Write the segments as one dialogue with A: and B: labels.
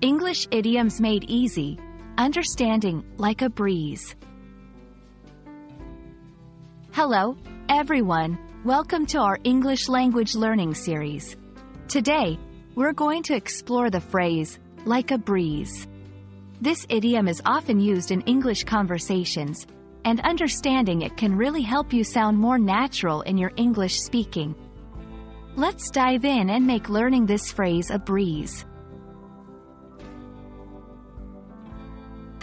A: English idioms made easy. Understanding like a breeze. Hello, everyone. Welcome to our English language learning series. Today, we're going to explore the phrase, like a breeze. This idiom is often used in English conversations, and understanding it can really help you sound more natural in your English speaking. Let's dive in and make learning this phrase a breeze.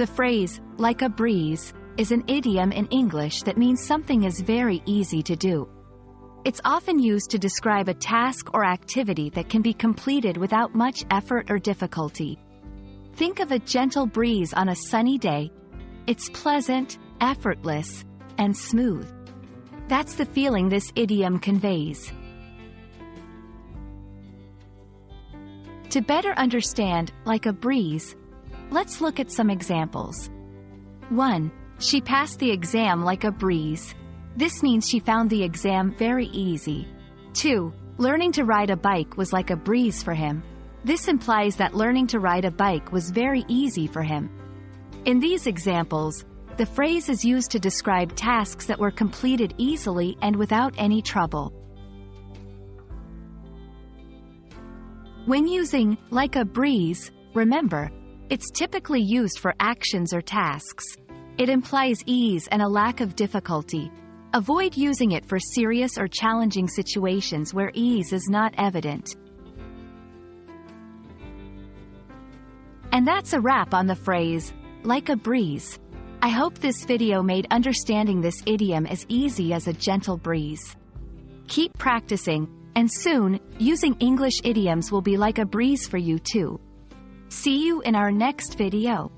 A: The phrase, like a breeze, is an idiom in English that means something is very easy to do. It's often used to describe a task or activity that can be completed without much effort or difficulty. Think of a gentle breeze on a sunny day. It's pleasant, effortless, and smooth. That's the feeling this idiom conveys. To better understand, like a breeze, let's look at some examples. 1. She passed the exam like a breeze. This means she found the exam very easy. 2. Learning to ride a bike was like a breeze for him. This implies that learning to ride a bike was very easy for him. In these examples, the phrase is used to describe tasks that were completed easily and without any trouble. When using like a breeze, remember, it's typically used for actions or tasks. It implies ease and a lack of difficulty. Avoid using it for serious or challenging situations where ease is not evident. And that's a wrap on the phrase, like a breeze. I hope this video made understanding this idiom as easy as a gentle breeze. Keep practicing, and soon, using English idioms will be like a breeze for you too. See you in our next video.